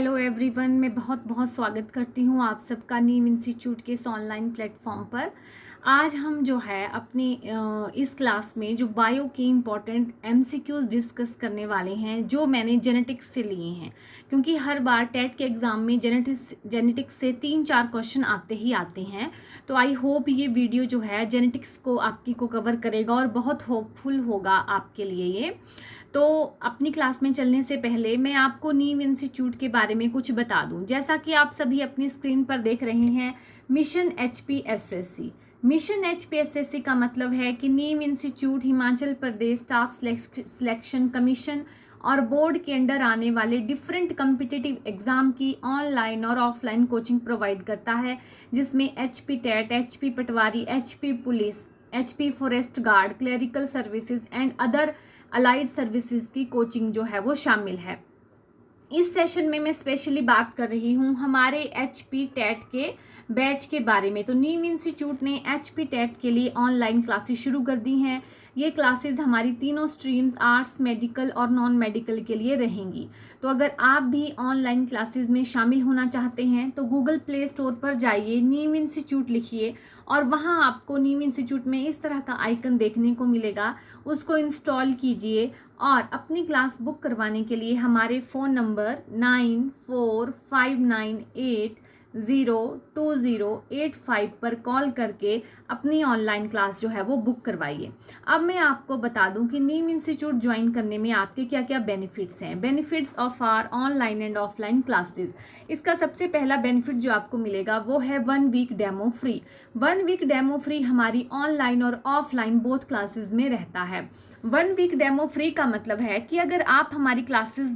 Hello everyone, मैं बहुत बहुत स्वागत करती हूँ आप सबका नीम इंस्टीट्यूट के इस ऑनलाइन प्लेटफॉर्म पर। आज हम जो है अपनी इस क्लास में जो बायो के इम्पॉर्टेंट एमसीक्यूज डिस्कस करने वाले हैं, जो मैंने जेनेटिक्स से लिए हैं। क्योंकि हर बार टेट के एग्ज़ाम में जेनेटिक्स से 3-4 क्वेश्चन आते ही आते हैं। तो आई होप ये वीडियो जो है जेनेटिक्स को आपकी को कवर करेगा और बहुत होपफुल होगा आपके लिए ये। तो अपनी क्लास में चलने से पहले मैं आपको नीम इंस्टीट्यूट के बारे में कुछ बता दूं। जैसा कि आप सभी अपनी स्क्रीन पर देख रहे हैं, मिशन HPSSC। मिशन HPSSC का मतलब है कि Neem institute Himachal Pradesh staff selection commission और बोर्ड के अंडर आने वाले डिफरेंट कम्पिटिटिव एग्जाम की ऑनलाइन और ऑफलाइन कोचिंग प्रोवाइड करता है, जिसमें HP TET, HP patwari, HP police, HP forest guard, clerical services and other allied services की कोचिंग जो है वो शामिल है। इस सेशन में मैं स्पेशली बात कर रही हूँ हमारे HP टेट के बैच के बारे में। तो नीम इंस्टीट्यूट ने HP टेट के लिए ऑनलाइन क्लासेस शुरू कर दी हैं। ये क्लासेस हमारी तीनों स्ट्रीम्स आर्ट्स, मेडिकल और नॉन मेडिकल के लिए रहेंगी। तो अगर आप भी ऑनलाइन क्लासेस में शामिल होना चाहते हैं तो गूगल प्ले स्टोर पर जाइए, नीम इंस्टीट्यूट लिखिए और वहाँ आपको नीम इंस्टीट्यूट में इस तरह का आइकन देखने को मिलेगा। उसको इंस्टॉल कीजिए और अपनी क्लास बुक करवाने के लिए हमारे फ़ोन नंबर 9459802085 पर कॉल करके अपनी ऑनलाइन क्लास जो है वो बुक करवाइए। अब मैं आपको बता दूं कि नीम इंस्टीट्यूट ज्वाइन करने में आपके क्या क्या बेनिफिट्स हैं। Benefits of our online and offline classes. इसका सबसे पहला बेनिफिट जो आपको मिलेगा वो है 1 week demo free. 1 week demo free हमारी ऑनलाइन और ऑफलाइन बोथ क्लासेस में रहता है। 1 वीक डेमो फ्री का मतलब है कि अगर आप हमारी क्लासेस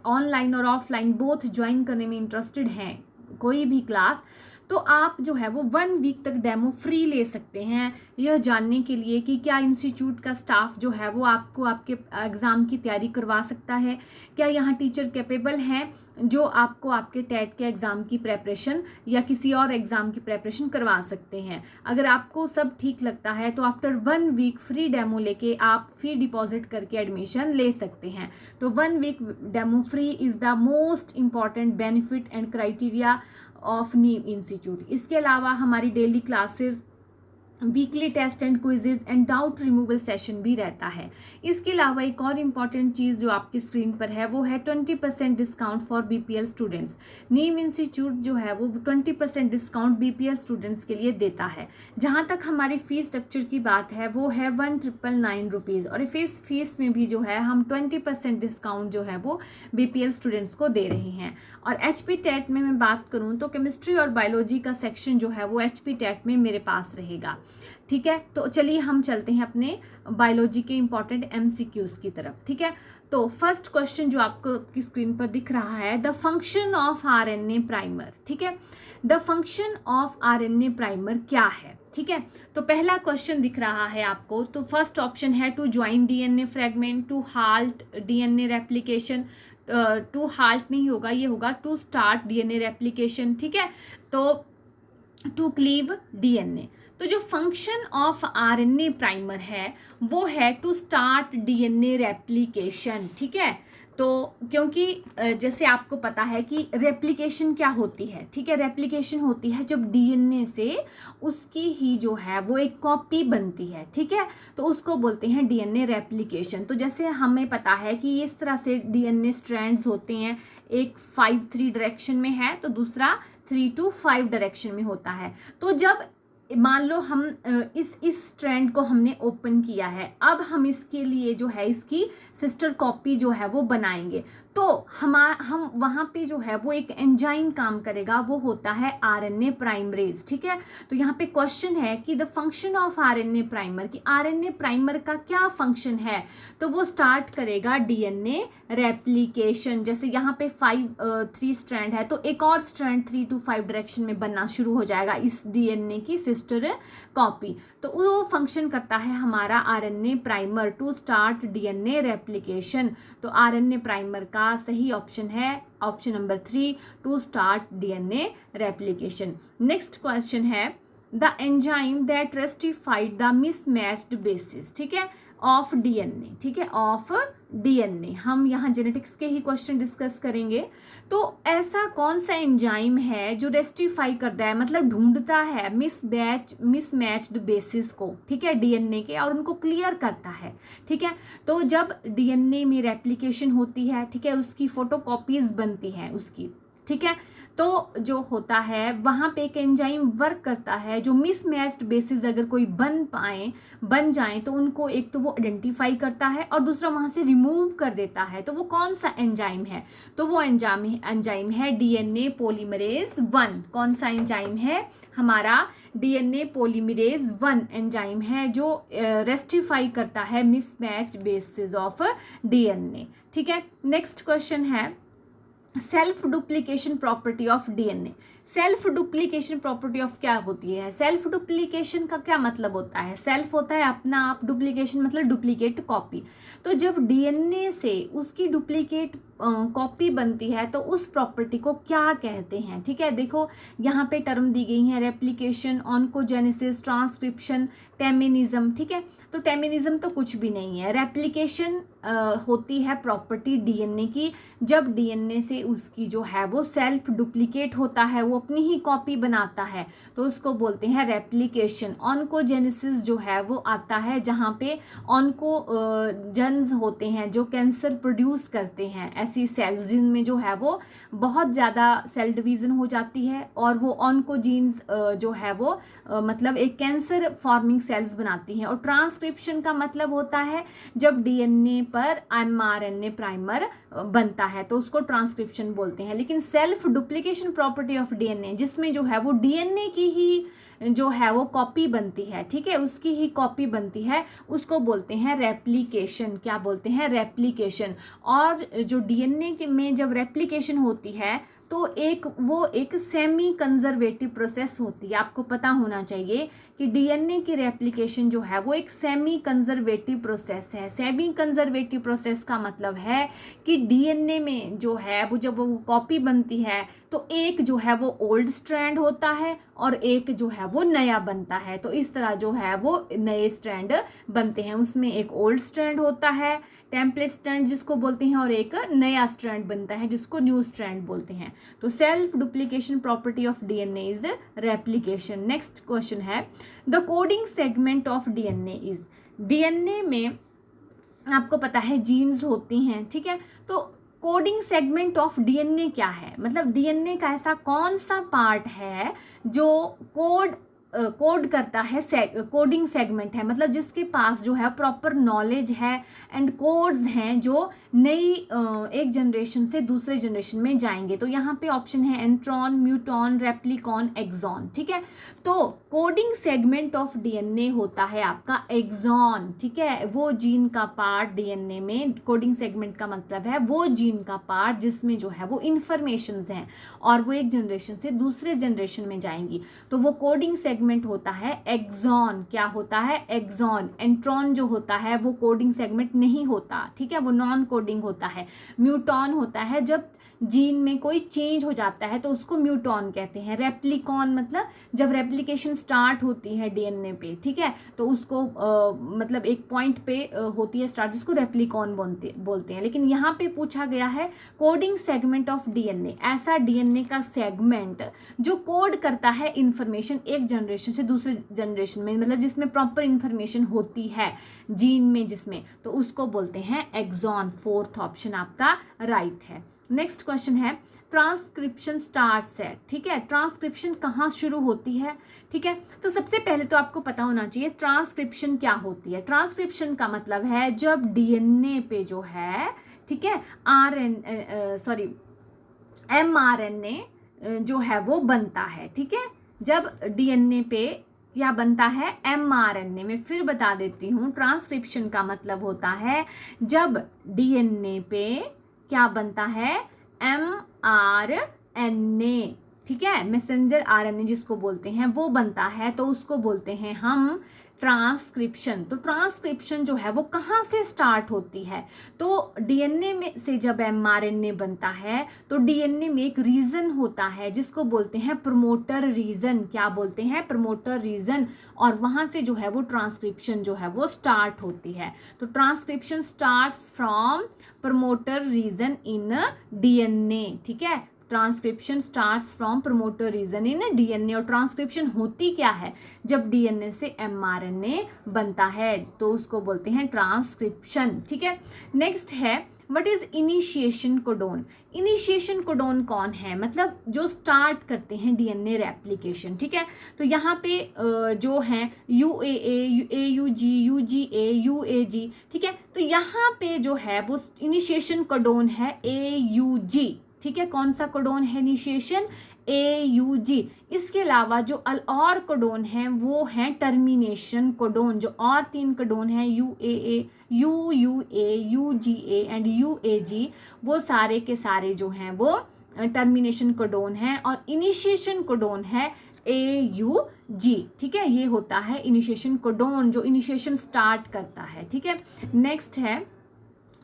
ऑनलाइन और ऑफलाइन बोथ ज्वाइन करने में इंटरेस्टेड हैं, कोई भी क्लास, तो आप जो है वो 1 वीक तक डेमो फ्री ले सकते हैं, यह जानने के लिए कि क्या इंस्टीट्यूट का स्टाफ जो है वो आपको आपके एग्ज़ाम की तैयारी करवा सकता है, क्या यहाँ टीचर कैपेबल हैं जो आपको आपके टेट के एग्ज़ाम की प्रेपरेशन या किसी और एग्ज़ाम की प्रेपरेशन करवा सकते हैं। अगर आपको सब ठीक लगता है तो आफ्टर 1 वीक फ्री डेमो लेके आप फी डिपॉजिट करके एडमिशन ले सकते हैं। तो 1 week demo free is the most important benefit and criteria of Neem institute. इसके अलावा हमारी daily classes, weekly test and quizzes and doubt removal session भी रहता है। इसके अलावा एक और इम्पॉर्टेंट चीज़ जो आपकी स्क्रीन पर है वो है 20% discount for BPL students. Neem institute जो है वो 20% डिस्काउंट BPL स्टूडेंट्स के लिए देता है। जहाँ तक हमारी फ़ीस स्ट्रक्चर की बात है वो है 1999 रुपीज़, और फीस में भी जो है हम 20% डिस्काउंट जो है वो BPL स्टूडेंट्स को दे रहे हैं। और HP टेट में मैं बात करूँ तो केमिस्ट्री और बायोलॉजी का सेक्शन जो है वो HP टेट में मेरे पास रहेगा। ठीक है, तो चलिए हम चलते हैं अपने बायोलॉजी के इंपॉर्टेंट MCQs की तरफ। ठीक है, तो फर्स्ट क्वेश्चन जो आपको की स्क्रीन पर दिख रहा है, the function of RNA primer. ठीक है, the function of RNA primer क्या है। ठीक है, तो पहला क्वेश्चन दिख रहा है आपको, तो फर्स्ट ऑप्शन है to join DNA fragment, to halt DNA replication. To halt नहीं होगा, ये होगा टू स्टार्ट DNA रेप्लिकेशन। ठीक है, तो टू क्लीव DNA। तो जो फंक्शन ऑफ RNA प्राइमर है वो है टू स्टार्ट DNA रेप्लिकेशन। ठीक है, तो क्योंकि जैसे आपको पता है कि रेप्लिकेशन क्या होती है। ठीक है, रेप्लिकेशन होती है जब DNA से उसकी ही जो है वो एक कॉपी बनती है। ठीक है, तो उसको बोलते हैं DNA रेप्लिकेशन। तो जैसे हमें पता है कि इस तरह से DNA स्ट्रैंड्स होते हैं, एक 5-3 डायरेक्शन में है तो दूसरा 3 to 5 डायरेक्शन में होता है। तो जब मान लो हम इस स्ट्रैंड को हमने ओपन किया है, अब हम इसके लिए जो है इसकी सिस्टर कॉपी जो है वो बनाएंगे, तो हम वहाँ पे जो है वो एक एंजाइम काम करेगा, वो होता है RNA प्राइमरेज। ठीक है, तो यहाँ पे क्वेश्चन है कि the function of RNA primer, कि RNA प्राइमर का क्या फंक्शन है। तो वो स्टार्ट करेगा DNA रेप्लिकेशन। जैसे यहाँ पे 3 स्ट्रैंड है तो एक और स्ट्रैंड 3 to 5 डायरेक्शन में बनना शुरू हो जाएगा इस DNA की सिस्टर कॉपी। तो वो फंक्शन करता है हमारा RNA primer to start DNA replication. तो RNA प्राइमर का सही ऑप्शन है option number 3, to start DNA replication. Next question है the enzyme that rectified the mismatched bases. ठीक है, ऑफ डीएनए, ठीक है, ऑफ डीएनए। हम यहाँ जेनेटिक्स के ही क्वेश्चन डिस्कस करेंगे। तो ऐसा कौन सा एंजाइम है जो रेस्टिफाई करता है, मतलब ढूंढता है मिसमैच्ड बेसिस को, ठीक है, डीएनए के, और उनको क्लियर करता है, ठीक है। तो जब डीएनए में रेप्लिकेशन होती है, ठीक है, उसकी फोटोकॉपीज बनती है उसकी, ठीक है, तो जो होता है वहाँ पे एक एंजाइम वर्क करता है जो मिसमैच्ड बेसिस अगर कोई बन जाए तो उनको एक तो वो आइडेंटिफाई करता है और दूसरा वहाँ से रिमूव कर देता है। तो वो कौन सा एंजाइम है? तो वो एंजाइम है डीएनए पॉलीमरेज 1। कौन सा एंजाइम है? हमारा डीएनए पॉलीमरेज 1 एंजाइम है जो रेस्टिफाई करता है मिसमैच बेसिस ऑफ डीएनए, ठीक है। नेक्स्ट क्वेश्चन है self duplication property of DNA. Self duplication property of क्या होती है? सेल्फ डुप्लीकेशन का क्या मतलब होता है? सेल्फ होता है अपना आप, डुप्लीकेशन मतलब डुप्लीकेट कॉपी। तो जब डीएनए से उसकी डुप्लीकेट कॉपी बनती है तो उस प्रॉपर्टी को क्या कहते हैं? ठीक है, देखो यहाँ पे टर्म दी गई है रेप्लिकेशन, ऑन्कोजेनेसिस, ट्रांसक्रिप्शन, टेमिनिज्म, ठीक है। तो टेमिनिज्म तो कुछ भी नहीं है। रेप्लिकेशन होती है प्रॉपर्टी डीएनए की, जब डीएनए से उसकी जो है वो सेल्फ डुप्लीकेट होता है, वो अपनी ही कॉपी बनाता है, तो उसको बोलते हैं रेप्लिकेशन। ऑन्कोजेनेसिस जो है वो आता है जहाँ पे ऑन्कोजन्स होते हैं जो कैंसर प्रोड्यूस करते हैं, ऐसी सेल्स जिनमें जो है वो बहुत ज़्यादा सेल डिवीज़न हो जाती है और वो ऑन्कोजीन्स जो है वो मतलब एक कैंसर फॉर्मिंग सेल्स बनाती हैं। और ट्रांसक्रिप्शन का मतलब होता है जब डीएनए पर एमआरएनए प्राइमर बनता है तो उसको ट्रांसक्रिप्शन बोलते हैं। लेकिन self duplication property of DNA जिसमें जो है वो डीएनए की ही जो है वो कॉपी बनती है, ठीक है, उसकी ही कॉपी बनती है, उसको बोलते हैं रेप्लिकेशन। क्या बोलते हैं? रेप्लिकेशन। और जो डीएनए में जब रेप्लिकेशन होती है तो वो एक सेमी कंजर्वेटिव प्रोसेस होती है। आपको पता होना चाहिए कि डीएनए की रेप्लिकेशन जो है वो एक सेमी कंजर्वेटिव प्रोसेस है। सेमी कंजर्वेटिव प्रोसेस का मतलब है कि डीएनए में जो है वो जब वो कॉपी बनती है तो एक जो है वो ओल्ड स्ट्रैंड होता है और एक जो है वो नया बनता है। तो इस तरह जो है वो नए स्ट्रैंड बनते हैं, उसमें एक ओल्ड स्ट्रैंड होता है, टेम्पलेट स्ट्रैंड जिसको बोलते हैं, और एक नया स्ट्रैंड बनता है जिसको न्यू स्ट्रैंड बोलते हैं। तो self duplication property of DNA is replication. Next question है the coding segment of DNA is. DNA में आपको पता है जीन्स होती हैं, ठीक है, तो कोडिंग सेगमेंट ऑफ डीएनए क्या है? मतलब डीएनए का ऐसा कौन सा पार्ट है जो कोड करता है, कोडिंग सेगमेंट है, मतलब जिसके पास जो है प्रॉपर नॉलेज है एंड कोड्स हैं जो नई एक जनरेशन से दूसरे जनरेशन में जाएंगे। तो यहाँ पे ऑप्शन है एंट्रॉन, म्यूटॉन, रेप्लिकॉन, एक्सॉन, ठीक है। तो कोडिंग सेगमेंट ऑफ डीएनए होता है आपका एक्सॉन, ठीक है, वो जीन का पार्ट डीएनए में। कोडिंग सेगमेंट का मतलब है वो जीन का पार्ट जिसमें जो है वो इंफॉर्मेशंस हैं और वो एक जनरेशन से दूसरे जनरेशन में जाएंगी, तो वो कोडिंग सेगमेंट होता है एक्सॉन। क्या होता है? एक्सॉन। एंट्रॉन जो होता है वो कोडिंग सेगमेंट नहीं होता, ठीक है, वो नॉन कोडिंग होता है। म्यूटॉन होता है जब जीन में कोई चेंज हो जाता है तो उसको म्यूटॉन कहते हैं। रेप्लिकॉन मतलब जब रेप्लिकेशन स्टार्ट होती है डीएनए पे, ठीक है, तो उसको मतलब एक पॉइंट पे होती है स्टार्ट, जिसको रेप्लिकॉन बोलते हैं। लेकिन यहाँ पे पूछा गया है कोडिंग सेगमेंट ऑफ डीएनए, ऐसा डीएनए का सेगमेंट जो कोड करता है इंफॉर्मेशन एक जनरेशन से दूसरे जनरेशन में, मतलब जिसमें प्रॉपर इंफॉर्मेशन होती है जीन में जिसमें, तो उसको बोलते हैं एक्सॉन। फोर्थ ऑप्शन आपका राइट है। नेक्स्ट क्वेश्चन है ट्रांसक्रिप्शन स्टार्ट्स है, ठीक है, ट्रांसक्रिप्शन कहाँ शुरू होती है? ठीक है, तो सबसे पहले तो आपको पता होना चाहिए ट्रांसक्रिप्शन क्या होती है। ट्रांसक्रिप्शन का मतलब है जब डीएनए पे जो है, ठीक है, एमआरएनए जो है वो बनता है, ठीक है, जब डीएनए पे क्या बनता है? एमआरएनए। में फिर बता देती हूँ, ट्रांसक्रिप्शन का मतलब होता है जब डीएनए पे क्या बनता है? एमआरएनए, ठीक है, मैसेंजर आरएनए जिसको बोलते हैं वो बनता है, तो उसको बोलते हैं हम ट्रांसक्रिप्शन। तो ट्रांसक्रिप्शन जो है वो कहाँ से स्टार्ट होती है? तो डीएनए में से जब एमआरएनए बनता है तो डीएनए में एक रीजन होता है जिसको बोलते हैं प्रमोटर रीजन। क्या बोलते हैं? Promoter region. और वहां से जो है वो ट्रांसक्रिप्शन जो है वो स्टार्ट होती है। तो transcription starts from promoter region in DNA. ठीक है, transcription starts from promoter region in DNA. और ट्रांसक्रिप्शन होती क्या है? जब डीएनए से एमआरएनए बनता है तो उसको बोलते हैं ट्रांसक्रिप्शन। ठीक है, नेक्स्ट है what is initiation codon. Initiation codon कौन है? मतलब जो स्टार्ट करते हैं डीएनए रेप्लिकेशन। ठीक है, तो यहाँ पे जो है UAA, AUG, UGA, UAG। ठीक है, तो यहाँ पे जो है वो इनिशिएशन कोडोन है AUG। ठीक है, कौन सा कोडोन है इनिशिएशन? AUG। इसके अलावा जो और कोडोन है वो है टर्मिनेशन कोडोन। जो और 3 कोडोन है UAA, UUA, UGA and UAG, वो सारे के सारे जो हैं वो टर्मिनेशन कोडोन है। और इनिशिएशन कोडोन है AUG। ठीक है, ये होता है इनिशिएशन कोडोन जो इनिशिएशन स्टार्ट करता है। ठीक है, नेक्स्ट है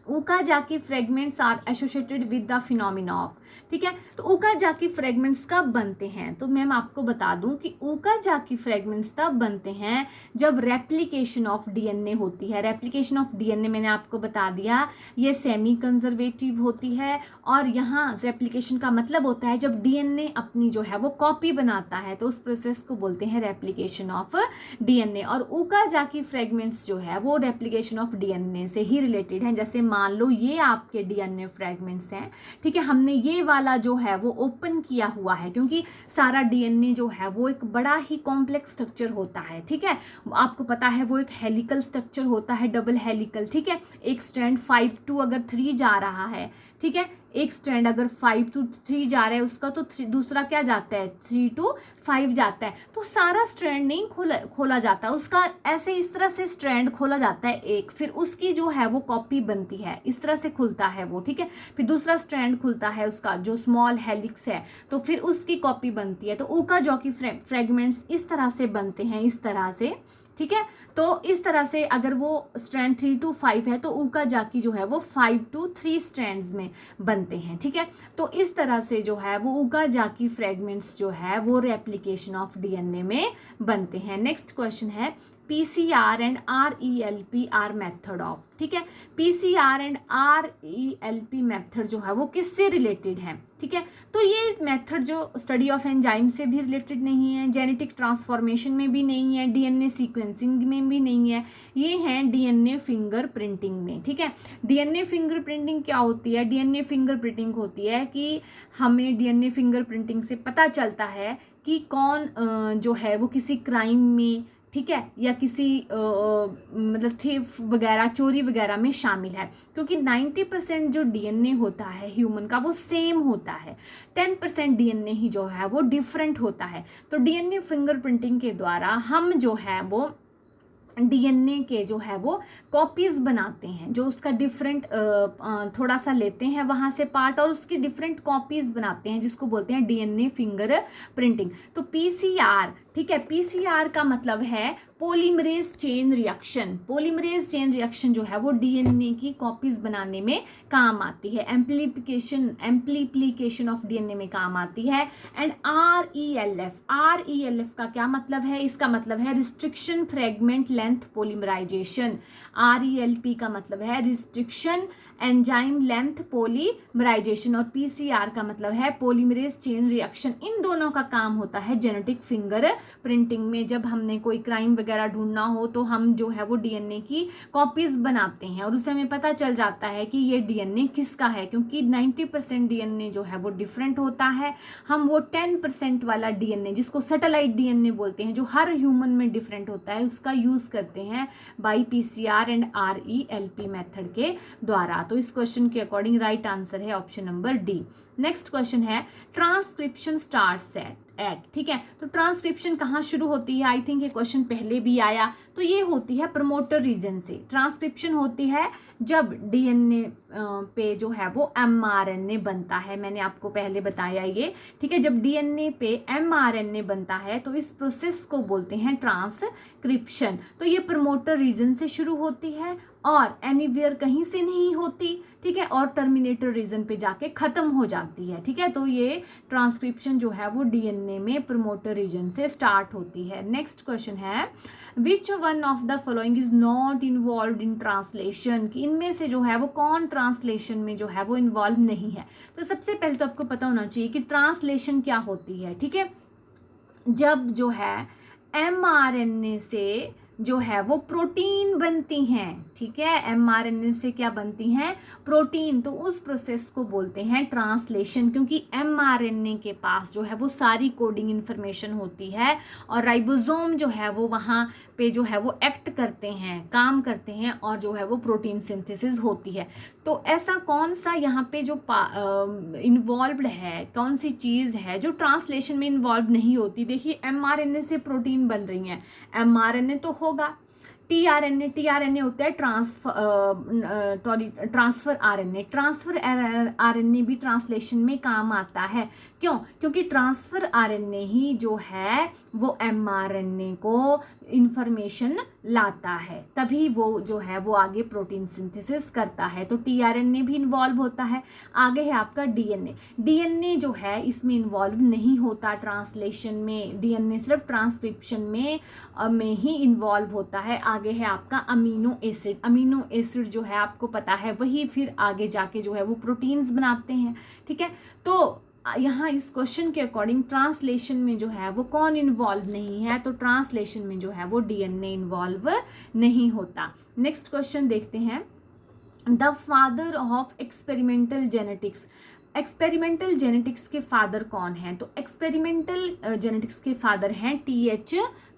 Okazaki fragments are associated with the phenomena of. ठीक है, तो ओकाजाकी फ्रेगमेंट्स कब बनते हैं? तो मैम आपको बता दूं कि ओकाजाकी फ्रेगमेंट्स तब बनते हैं जब रेप्लिकेशन ऑफ डीएनए होती है। रेप्लिकेशन ऑफ डीएनए मैंने आपको बता दिया ये सेमी कंजर्वेटिव होती है। और यहाँ रेप्लिकेशन का मतलब होता है जब डीएनए अपनी जो है वो कॉपी बनाता है, तो उस प्रोसेस को बोलते हैं रेप्लिकेशन ऑफ डीएनए। और ओकाजाकी फ्रेगमेंट्स जो है वो रेप्लिकेशन ऑफ डीएनए से ही रिलेटेड है। जैसे मान लो ये आपके डीएनए फ्रेगमेंट्स हैं। ठीक है, हमने ये वाला जो है वो ओपन किया हुआ है क्योंकि सारा डीएनए जो है वो एक बड़ा ही कॉम्प्लेक्स स्ट्रक्चर होता है। ठीक है, आपको पता है वो एक हेलिकल स्ट्रक्चर होता है, डबल हेलिकल। ठीक है, एक स्ट्रैंड 5 to अगर 3 जा रहा है, ठीक है, एक स्ट्रैंड अगर 5 to 3 जा रहा है उसका, तो दूसरा क्या जाता है? 3 to 5 जाता है। तो सारा स्ट्रैंड नहीं खोला जाता उसका, ऐसे इस तरह से स्ट्रैंड खोला जाता है एक, फिर उसकी जो है वो कॉपी बनती है, इस तरह से खुलता है वो। ठीक है, फिर दूसरा स्ट्रैंड खुलता है उसका जो स्मॉल हेलिक्स है, तो फिर उसकी कॉपी बनती है। तो ओकाजाकी फ्रेगमेंट्स इस तरह से बनते हैं, इस तरह से। ठीक है, तो इस तरह से अगर वो स्ट्रैंड 3 to 5 है तो ओकाजाकी जो है वो 5 to 3 स्ट्रैंड्स में बनते हैं। ठीक है, तो इस तरह से जो है वो ओकाजाकी फ्रेगमेंट्स जो है वो रेप्लिकेशन ऑफ डीएनए में बनते हैं। नेक्स्ट क्वेश्चन है PCR and RELP are method of. ठीक है, PCR एंड RELP मेथड जो है वो किससे रिलेटेड है? ठीक है, तो ये मेथड जो स्टडी ऑफ एंजाइम से भी रिलेटेड नहीं है, जेनेटिक ट्रांसफॉर्मेशन में भी नहीं है, डीएनए सीक्वेंसिंग में भी नहीं है, ये है डीएनए फिंगरप्रिंटिंग में। ठीक है, डीएनए फिंगरप्रिंटिंग क्या होती है? डीएनए फिंगरप्रिंटिंग होती है कि हमें डीएनए फिंगरप्रिंटिंग से पता चलता है कि कौन जो है वो किसी क्राइम में, ठीक है, या किसी मतलब थीफ वगैरह, चोरी वगैरह में शामिल है। क्योंकि 90% जो डीएनए होता है ह्यूमन का वो सेम होता है, 10% डीएनए ही जो है वो डिफरेंट होता है। तो डीएनए फिंगरप्रिंटिंग के द्वारा हम जो है वो डीएनए के जो है वो कॉपीज़ बनाते हैं, जो उसका डिफरेंट थोड़ा सा लेते हैं वहाँ से पार्ट और उसकी डिफरेंट कॉपीज़ बनाते हैं, जिसको बोलते हैं डीएनए फिंगर प्रिंटिंग। तो पीसीआर, ठीक है, पीसीआर का मतलब है polymerase chain reaction. Polymerase chain reaction जो है वो डीएनए की कॉपीज़ बनाने में काम आती है, एम्प्लीप्लिकेशन ऑफ डीएनए में काम आती है। एंड आरईएलएफ, आरईएलएफ का क्या मतलब है? इसका मतलब है रिस्ट्रिक्शन फ्रेगमेंट लेंथ पॉलीमराइजेशन। आरईएलपी का मतलब है रिस्ट्रिक्शन एंजाइम लेंथ पॉलीमराइजेशन। और पीसीआर का मतलब है पॉलीमरेज चेन रिएक्शन। इन दोनों का काम होता है जेनेटिक फिंगर प्रिंटिंग में। जब हमने कोई क्राइम वगैरह ढूंढना हो तो हम जो है वो डीएनए की कॉपीज़ बनाते हैं और उससे हमें पता चल जाता है कि ये डीएनए किसका है, क्योंकि 90% डीएनए जो है वो डिफरेंट होता है। हम वो 10% वाला डीएनए, जिसको सैटेलाइट डीएनए बोलते हैं, जो हर ह्यूमन में डिफरेंट होता है, उसका यूज़ करते हैं बाई पीसीआर एंड आरईएलपी मेथड के द्वारा। तो इस क्वेश्चन के अकॉर्डिंग राइट आंसर है option number D. Next question है ट्रांसक्रिप्शन स्टार्ट्स एट, ठीक है, तो ट्रांसक्रिप्शन कहाँ शुरू होती है? आई थिंक ये क्वेश्चन पहले भी आया। तो ये होती है प्रमोटर रीजन से। ट्रांसक्रिप्शन होती है जब डीएनए पे जो है वो mRNA बनता है। मैंने आपको पहले बताया ये, ठीक है। जब DNA पे mRNA बनता है तो इस प्रोसेस को बोलते हैं ट्रांसक्रिप्शन। तो ये प्रमोटर रीजन से शुरू होती है और एनीवेयर कहीं से नहीं होती, ठीक है, और टर्मिनेटर रीजन पे जाके खत्म हो जाती है, ठीक है। तो ये ट्रांसक्रिप्शन जो है वो DNA में प्रमोटर रीजन से स्टार्ट होती है। Next question is, which one of the following is not involve in translation, कि इनमें से जो है वो कौन ट्रांसलेशन में जो है वो इन्वॉल्व नहीं है। तो सबसे पहले तो आपको पता होना चाहिए कि ट्रांसलेशन क्या होती है, ठीक है। जब जो है mRNA से जो है वो प्रोटीन बनती हैं, ठीक है, mRNA से क्या बनती हैं, प्रोटीन, तो उस प्रोसेस को बोलते हैं ट्रांसलेशन, क्योंकि mRNA के पास जो है वो सारी कोडिंग इन्फॉर्मेशन होती है और राइबोसोम जो है वो वहाँ पे जो है वो एक्ट करते हैं, काम करते हैं और जो है वो प्रोटीन सिंथेसिस होती है। तो ऐसा कौन सा यहाँ पे जो इन्वॉल्व्ड है, कौन सी चीज़ है जो ट्रांसलेशन में इन्वॉल्व नहीं होती। देखिए mRNA से प्रोटीन बन रही हैं, mRNA तो होगा, टीआरएनए होता है ट्रांसफर आरएनए। ट्रांसफर आरएनए भी ट्रांसलेशन में काम आता है। क्यों? क्योंकि ट्रांसफर आरएनए ही जो है वो एमआरएनए को इंफॉर्मेशन लाता है, तभी वो जो है वो आगे प्रोटीन सिंथेसिस करता है। तो टीआरएनए भी इन्वॉल्व होता है। आगे है आपका डीएनए। डीएनए जो है इसमें इन्वॉल्व नहीं होता ट्रांसलेशन में, डीएनए सिर्फ ट्रांसक्रिप्शन में ही इन्वॉल्व होता है। आगे है आपका अमीनो एसिड। अमीनो एसिड जो है आपको पता है वही फिर आगे जाके जो है वो प्रोटीन्स बनाते हैं, ठीक है। तो यहाँ इस क्वेश्चन के अकॉर्डिंग ट्रांसलेशन में जो है वो कौन इन्वॉल्व नहीं है, तो ट्रांसलेशन में जो है वो डीएनए इन्वॉल्व नहीं होता। नेक्स्ट क्वेश्चन देखते हैं, the father of experimental genetics. Experimental genetics के फादर कौन हैं? तो एक्सपेरिमेंटल जेनेटिक्स के फादर हैं टीएच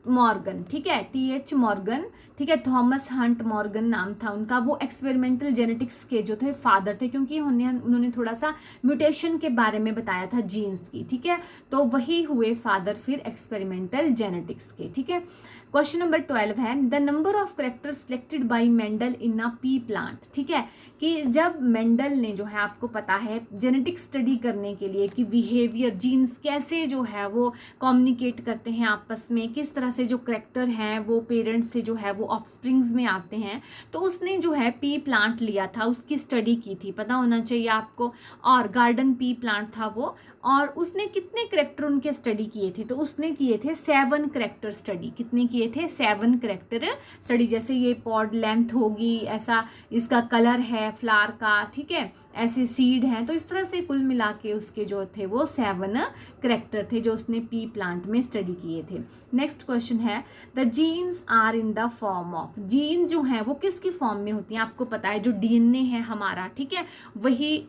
मॉर्गन, ठीक है, टीएच मॉर्गन, ठीक है। थॉमस हंट मॉर्गन नाम था उनका। वो एक्सपेरिमेंटल जेनेटिक्स के जो थे फादर थे, क्योंकि उन्होंने थोड़ा सा म्यूटेशन के बारे में बताया था जीन्स की, ठीक है। तो वही हुए फादर फिर एक्सपेरिमेंटल जेनेटिक्स के, ठीक है। क्वेश्चन नंबर 12 है, the number of characters selected by Mendel in a P plant, ठीक है, कि जब मेंडल ने जो है आपको पता है जेनेटिक स्टडी करने के लिए कि बिहेवियर जीन्स कैसे जो है वो कम्युनिकेट करते हैं आपस में, किस तरह से जो करेक्टर हैं वो पेरेंट्स से जो है वो ऑफस्प्रिंग्स में आते हैं, तो उसने जो है पी प्लांट लिया था, उसकी स्टडी की थी, पता होना चाहिए आपको। और गार्डन पी प्लांट था वो, और उसने कितने करेक्टर उनके स्टडी किए थे? तो उसने किए थे 7 करेक्टर स्टडी। कितने किए थे? 7 करेक्टर स्टडी। जैसे ये पॉड लेंथ होगी, ऐसा इसका कलर है फ्लावर का, ठीक है, ऐसे सीड हैं, तो इस तरह से कुल मिला के उसके जो थे वो 7 करेक्टर थे जो उसने पी प्लांट में स्टडी किए थे। नेक्स्ट क्वेश्चन है, the genes are in the form of. Gene जो है वो किसकी फॉर्म में होती हैं? आपको पता है जो डीएनए है हमारा, ठीक है, वही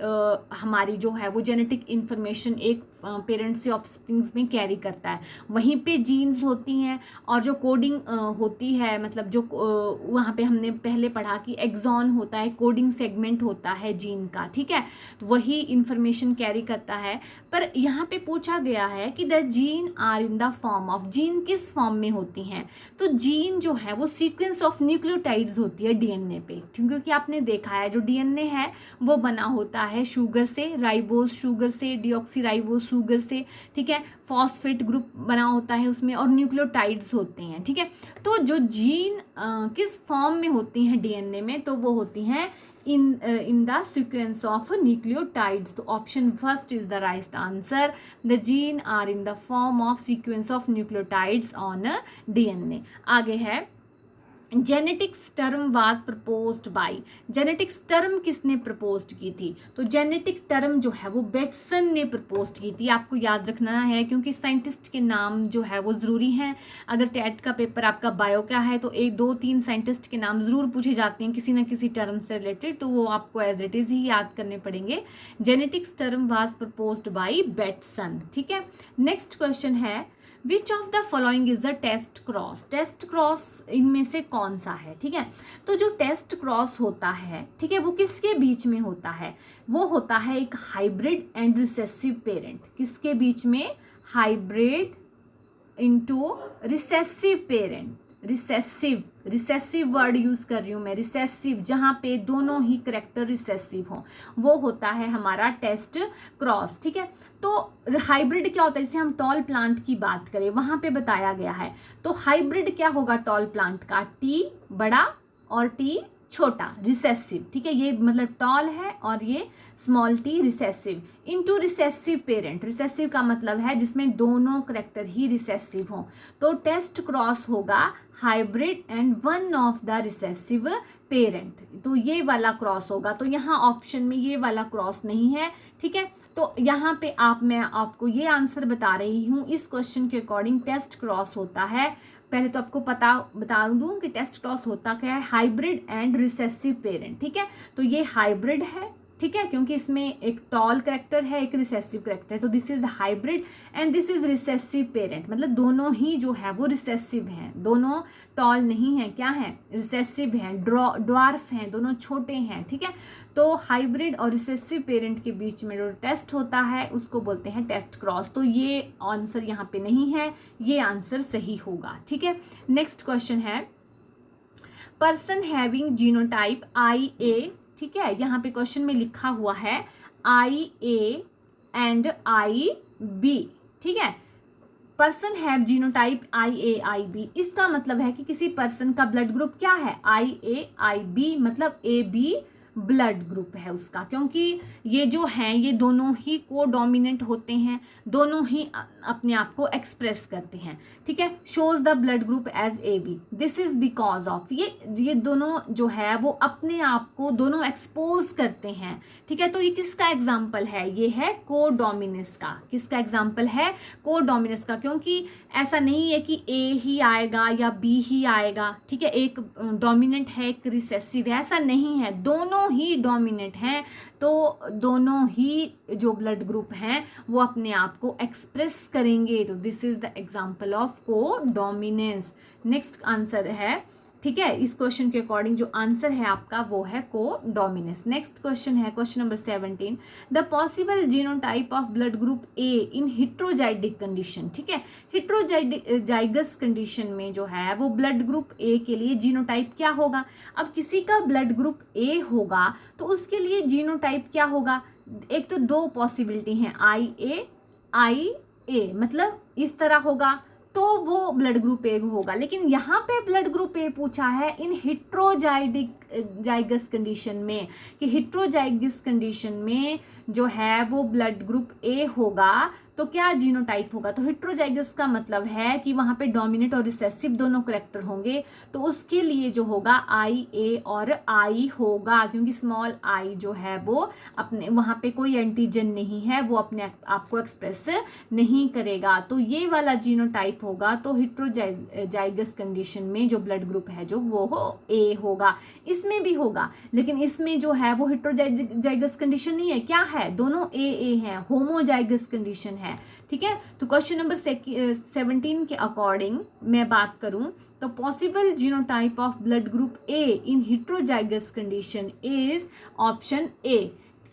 हमारी जो है वो जेनेटिक इन्फॉर्मेशन एक पेरेंट्स से ऑफस्प्रिंग्स में कैरी करता है, वहीं पे जीन्स होती हैं। और जो कोडिंग होती है, मतलब जो वहाँ पे हमने पहले पढ़ा कि एक्सॉन होता है, कोडिंग सेगमेंट होता है जीन का, ठीक है, तो वही इंफॉर्मेशन कैरी करता है। पर यहाँ पे पूछा गया है कि the gene are in the form of. Gene किस फॉर्म में होती हैं? तो जीन जो है वो सीक्वेंस ऑफ न्यूक्लियोटाइड्स होती है डीएनए पे, क्योंकि आपने देखा है जो डीएनए है वो बना होता है शुगर से, राइबोज शुगर से, डीऑक्सीराइबोज शुगर से, ठीक है, फॉस्फेट ग्रुप बना होता है उसमें, और न्यूक्लियोटाइड्स होते हैं, ठीक है। तो जो जीन किस फॉर्म में होती हैं डीएनए में? तो वो होती हैं in the sequence of nucleotides. तो option first is the right answer. The gene are in the form of sequence of nucleotides on DNA. आगे है, genetics term was proposed by. Genetics term किसने proposed की थी? तो genetic term जो है वो बेटसन ने प्रपोज्ड की थी। आपको याद रखना है, क्योंकि साइंटिस्ट के नाम जो है वो ज़रूरी हैं। अगर टेट का पेपर आपका बायो का है तो 1-2-3 साइंटिस्ट के नाम ज़रूर पूछे जाते हैं किसी न किसी टर्म से रिलेटेड, तो वो आपको एज इट इज़ ही याद करने पड़ेंगे। Genetics term was proposed by Bateson, ठीक है। Next question is, which of the following is the test cross. Test cross इनमें से कौन सा है? ठीक है, तो जो टेस्ट क्रॉस होता है, ठीक है, वो किसके बीच में होता है? वो होता है एक हाइब्रिड एंड रिसेसिव पेरेंट। किसके बीच में? Hybrid into recessive parent, recessive, recessive word use कर रही हूँ मैं, रिसेसिव, जहाँ पे दोनों ही करेक्टर रिसेसिव हों, वो होता है हमारा टेस्ट क्रॉस। ठीक है, तो हाइब्रिड क्या होता है, जैसे हम टॉल प्लांट की बात करें वहां पे बताया गया है, तो हाइब्रिड क्या होगा टॉल प्लांट का, टी बड़ा और टी छोटा, रिसेसिव। ठीक है, ये मतलब टॉल है और ये small T recessive, into recessive parent. Recessive का मतलब है जिसमें दोनों करेक्टर ही रिसेसिव हों, तो टेस्ट क्रॉस होगा hybrid and one of the recessive parent, तो ये वाला क्रॉस होगा। तो यहाँ ऑप्शन में ये वाला क्रॉस नहीं है। ठीक है, तो यहाँ पे मैं आपको ये आंसर बता रही हूँ, इस क्वेश्चन के अकॉर्डिंग टेस्ट क्रॉस होता है, पहले तो आपको बता दूं कि टेस्ट क्रॉस होता क्या है, हाइब्रिड एंड रिसेसिव पेरेंट। ठीक है, तो ये हाइब्रिड है, ठीक है, क्योंकि इसमें एक टॉल करेक्टर है, एक रिसेसिव करेक्टर है, तो this is hybrid and this is recessive parent, मतलब दोनों ही जो है वो रिसेसिव हैं, दोनों टॉल नहीं है, क्या है, रिसेसिव हैं, ड्वार्फ हैं, दोनों छोटे हैं। ठीक है, तो हाइब्रिड और रिसेसिव पेरेंट के बीच में जो टेस्ट होता है उसको बोलते हैं टेस्ट क्रॉस, तो ये आंसर यहाँ पे नहीं है, ये आंसर सही होगा। ठीक है, नेक्स्ट क्वेश्चन है, पर्सन हैविंग जीनोटाइप IA, ठीक है, यहाँ पे क्वेश्चन में लिखा हुआ है IA एंड IB। ठीक है, पर्सन हैव जीनोटाइप IA-IB, इसका मतलब है कि किसी पर्सन का ब्लड ग्रुप क्या है, IA-IB, मतलब AB ब्लड ग्रुप है उसका, क्योंकि ये जो हैं ये दोनों ही को डोमिनेंट होते हैं, दोनों ही अपने आप को एक्सप्रेस करते हैं। ठीक है, shows the blood group as AB, this is because of, ये दोनों जो है वो अपने आप को दोनों एक्सपोज करते हैं। ठीक है, तो ये किसका एग्जाम्पल है, ये है को डोमिनेंस का, किसका एग्जाम्पल है, को डोमिनेंस का, क्योंकि ऐसा नहीं है कि A ही आएगा या B ही आएगा। ठीक है, एक डोमिनेंट है एक रिसेसिव है, ऐसा नहीं है, दोनों ही डोमिनेंट हैं, तो दोनों ही जो ब्लड ग्रुप हैं वो अपने आप को एक्सप्रेस करेंगे, तो this is the example of को डोमिनेंस। नेक्स्ट आंसर है, ठीक है, इस क्वेश्चन के अकॉर्डिंग जो आंसर है आपका वो है को डोमिनेंस। नेक्स्ट क्वेश्चन है question number 17, the possible genotype of blood group A in heterozygous condition. ठीक है, हिट्रोजाइगस कंडीशन में जो है वो ब्लड ग्रुप A के लिए जीनोटाइप क्या होगा। अब किसी का ब्लड ग्रुप A होगा तो उसके लिए जीनोटाइप क्या होगा, एक तो दो पॉसिबिलिटी हैं, IA मतलब इस तरह होगा तो वो ब्लड ग्रुप ए होगा, लेकिन यहाँ पे ब्लड ग्रुप ए पूछा है इन हिट्रोजाइगस कंडीशन में, कि हिट्रोजाइगस कंडीशन में जो है वो ब्लड ग्रुप ए होगा तो क्या जीनोटाइप होगा। तो हिट्रोजाइगस का मतलब है कि वहाँ पे डोमिनेंट और रिसेसिव दोनों करेक्टर होंगे, तो उसके लिए जो होगा IA और I होगा, क्योंकि स्मॉल I जो है वो अपने वहाँ पे कोई एंटीजन नहीं है, वो अपने आप को एक्सप्रेस नहीं करेगा, तो ये वाला जीनोटाइप होगा। तो हिट्रोजाइगस कंडीशन में जो ब्लड ग्रुप है जो वो A होगा, इसमें भी होगा, लेकिन इसमें जो है वो हिट्रोजाइगस कंडीशन नहीं है, क्या है, दोनों AA हैं, होमोजाइगस कंडीशन है। ठीक है, तो क्वेश्चन नंबर 17 के अकॉर्डिंग मैं बात करूं तो possible genotype of blood group A in heterozygous condition is option A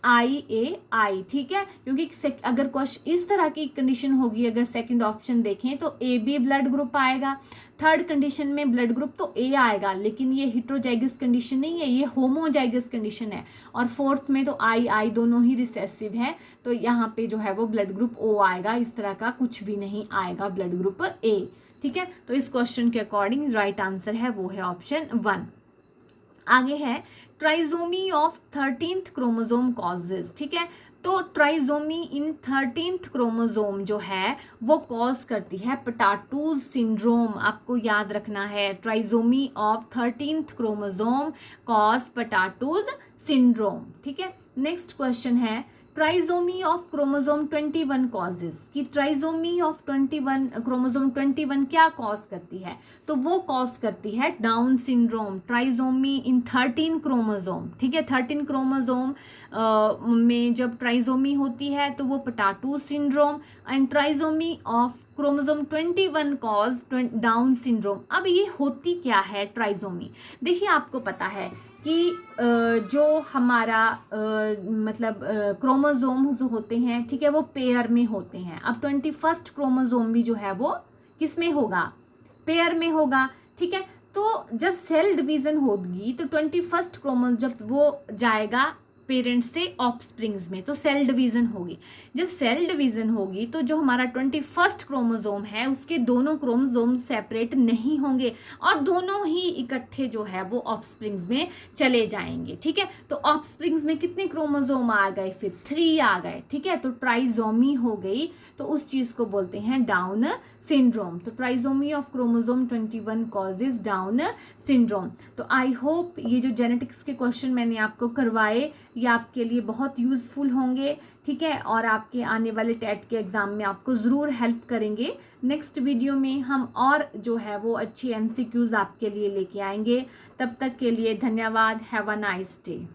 IA-I। ठीक है, क्योंकि अगर क्वेश्चन इस तरह की कंडीशन होगी, अगर सेकंड ऑप्शन देखें तो AB ब्लड ग्रुप आएगा, थर्ड कंडीशन में ब्लड ग्रुप तो A आएगा, लेकिन ये हिट्रोजाइगस कंडीशन नहीं है, ये होमोजाइगस कंडीशन है, और फोर्थ में तो I दोनों ही रिसेसिव है, तो यहाँ पे जो है वो ब्लड ग्रुप O आएगा, इस तरह का कुछ भी नहीं आएगा ब्लड ग्रुप A। ठीक है, तो इस क्वेश्चन के अकॉर्डिंग राइट आंसर है वो है ऑप्शन 1। आगे है trisomy of 13th chromosome causes. ठीक है, तो ट्राइजोमी इन 13th क्रोमोसोम जो है वो कॉज करती है पटाटूज सिंड्रोम, आपको याद रखना है, trisomy of 13th chromosome cause Patau's syndrome. ठीक है, नेक्स्ट क्वेश्चन है ट्राइजोमी ऑफ क्रोमोसोम 21 कॉजेज, कि ट्राइजोमी ऑफ 21 क्रोमोसोम 21 क्या कॉज करती है, तो वो कॉज करती है डाउन सिंड्रोम। ट्राइजोमी इन 13 क्रोमोसोम, ठीक है, 13 क्रोमोसोम में जब ट्राइजोमी होती है तो वो Patau syndrome, and trisomy of chromosome 21 cause Down syndrome. अब ये होती क्या है ट्राइजोमी, देखिए आपको पता है कि जो हमारा मतलब क्रोमोसोम्स होते हैं, ठीक है, वो पेयर में होते हैं। अब 21st क्रोमोसोम भी जो है वो किस में होगा, पेयर में होगा। ठीक है। तो जब सेल डिवीज़न होगी तो 21st क्रोमोसोम जब वो जाएगा पेरेंट्स से ऑफस्प्रिंग्स में तो सेल डिवीज़न होगी। जब सेल डिवीज़न होगी तो जो हमारा 21st क्रोमोसोम है उसके दोनों क्रोमोसोम सेपरेट नहीं होंगे और दोनों ही इकट्ठे जो है वो ऑफस्प्रिंग्स में चले जाएंगे। ठीक है, तो ऑफस्प्रिंग्स में कितने क्रोमोसोम आ गए, फिर 3 आ गए। ठीक है, तो ट्राइजोमी हो गई, तो उस चीज़ को बोलते हैं डाउन सिंड्रोम। तो trisomy of chromosome 21 causes down syndrome. तो आई होप ये जो जेनेटिक्स के क्वेश्चन मैंने आपको करवाए ये आपके लिए बहुत यूज़फुल होंगे। ठीक है, और आपके आने वाले टेट के एग्ज़ाम में आपको ज़रूर हेल्प करेंगे। नेक्स्ट वीडियो में हम और जो है वो अच्छी MCQs आपके लिए लेके आएंगे। तब तक के लिए धन्यवाद। Have a nice day.